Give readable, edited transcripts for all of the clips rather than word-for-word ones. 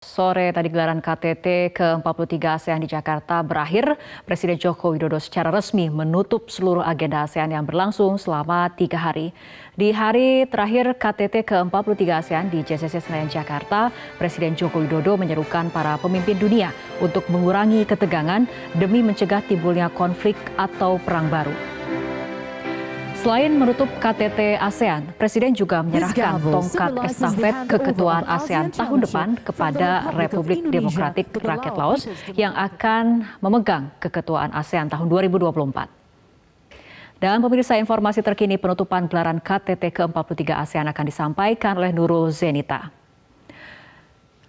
Sore tadi gelaran KTT ke-43 ASEAN di Jakarta berakhir. Presiden Joko Widodo secara resmi menutup seluruh agenda ASEAN yang berlangsung selama 3 hari. Di hari terakhir KTT ke-43 ASEAN di JCC Senayan Jakarta, Presiden Joko Widodo menyerukan para pemimpin dunia untuk mengurangi ketegangan demi mencegah timbulnya konflik atau perang baru. Selain menutup KTT ASEAN, Presiden juga menyerahkan tongkat estafet keketuaan ASEAN tahun depan kepada Republik Demokratik Rakyat Laos yang akan memegang keketuaan ASEAN tahun 2024. Dan pemirsa, informasi terkini penutupan gelaran KTT ke-43 ASEAN akan disampaikan oleh Nurul Zenita.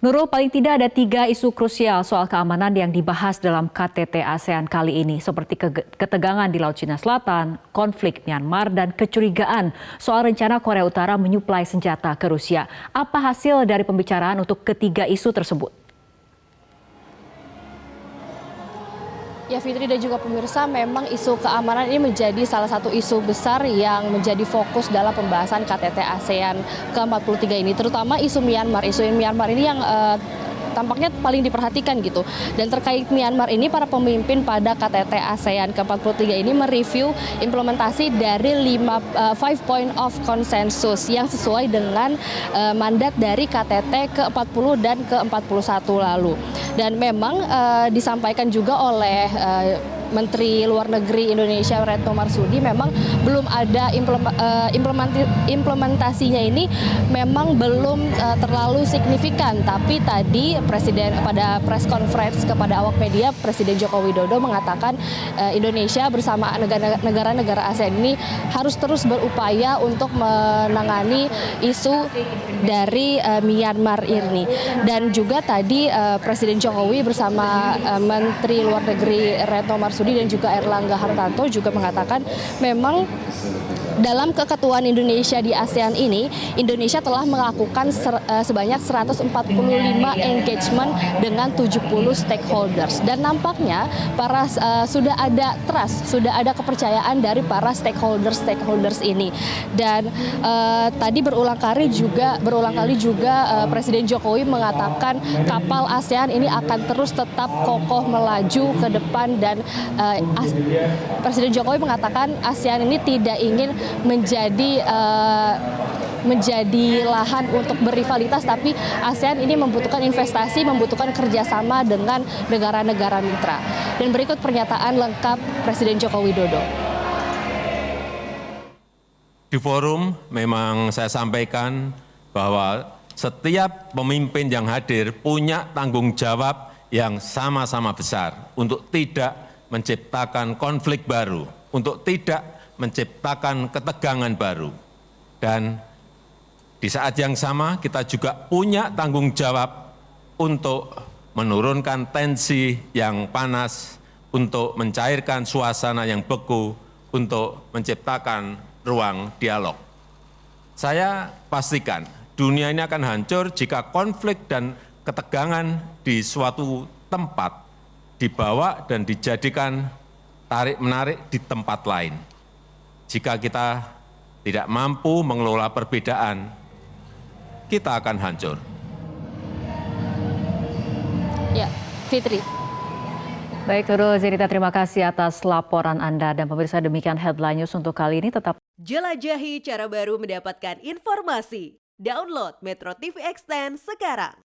Nurul, paling tidak ada 3 isu krusial soal keamanan yang dibahas dalam KTT ASEAN kali ini, seperti ketegangan di Laut Cina Selatan, konflik Myanmar, dan kecurigaan soal rencana Korea Utara menyuplai senjata ke Rusia. Apa hasil dari pembicaraan untuk ketiga isu tersebut? Ya, Fitri dan juga pemirsa, memang isu keamanan ini menjadi salah satu isu besar yang menjadi fokus dalam pembahasan KTT ASEAN ke-43 ini, terutama isu Myanmar. Isu Myanmar ini yang tampaknya paling diperhatikan gitu. Dan terkait Myanmar ini, para pemimpin pada KTT ASEAN ke-43 ini mereview implementasi dari 5 point of consensus yang sesuai dengan mandat dari KTT ke-40 dan ke-41 lalu. Dan memang disampaikan juga oleh Menteri Luar Negeri Indonesia Retno Marsudi, memang belum ada implementasinya ini memang belum terlalu signifikan. Tapi tadi Presiden pada press conference kepada awak media, Presiden Joko Widodo mengatakan Indonesia bersama negara-negara ASEAN ini harus terus berupaya untuk menangani isu dari Myanmar ini. Dan juga tadi Presiden Jokowi bersama Menteri Luar Negeri Retno Marsudi dan juga Erlangga Hartarto juga mengatakan memang dalam keketuaan Indonesia di ASEAN ini, Indonesia telah melakukan sebanyak 145 engagement dengan 70 stakeholders. Dan nampaknya sudah ada trust, sudah ada kepercayaan dari para stakeholders ini. Dan tadi berulang kali juga Presiden Jokowi mengatakan kapal ASEAN ini akan terus tetap kokoh melaju ke depan, dan Presiden Jokowi mengatakan ASEAN ini tidak ingin menjadi lahan untuk berrivalitas, tapi ASEAN ini membutuhkan investasi, membutuhkan kerjasama dengan negara-negara mitra. Dan berikut pernyataan lengkap Presiden Joko Widodo. Di forum memang saya sampaikan bahwa setiap pemimpin yang hadir punya tanggung jawab yang sama-sama besar untuk tidak menciptakan konflik baru, untuk tidak menciptakan ketegangan baru. Dan di saat yang sama kita juga punya tanggung jawab untuk menurunkan tensi yang panas, untuk mencairkan suasana yang beku, untuk menciptakan ruang dialog. Saya pastikan dunia ini akan hancur jika konflik dan ketegangan di suatu tempat dibawa dan dijadikan tarik-menarik di tempat lain. Jika kita tidak mampu mengelola perbedaan, kita akan hancur. Ya, Fitri. Baik, Nurul Zenita, terima kasih atas laporan Anda. Dan pemirsa, demikian headline news untuk kali ini. Tetap jelajahi cara baru mendapatkan informasi. Download Metro TV Extend sekarang.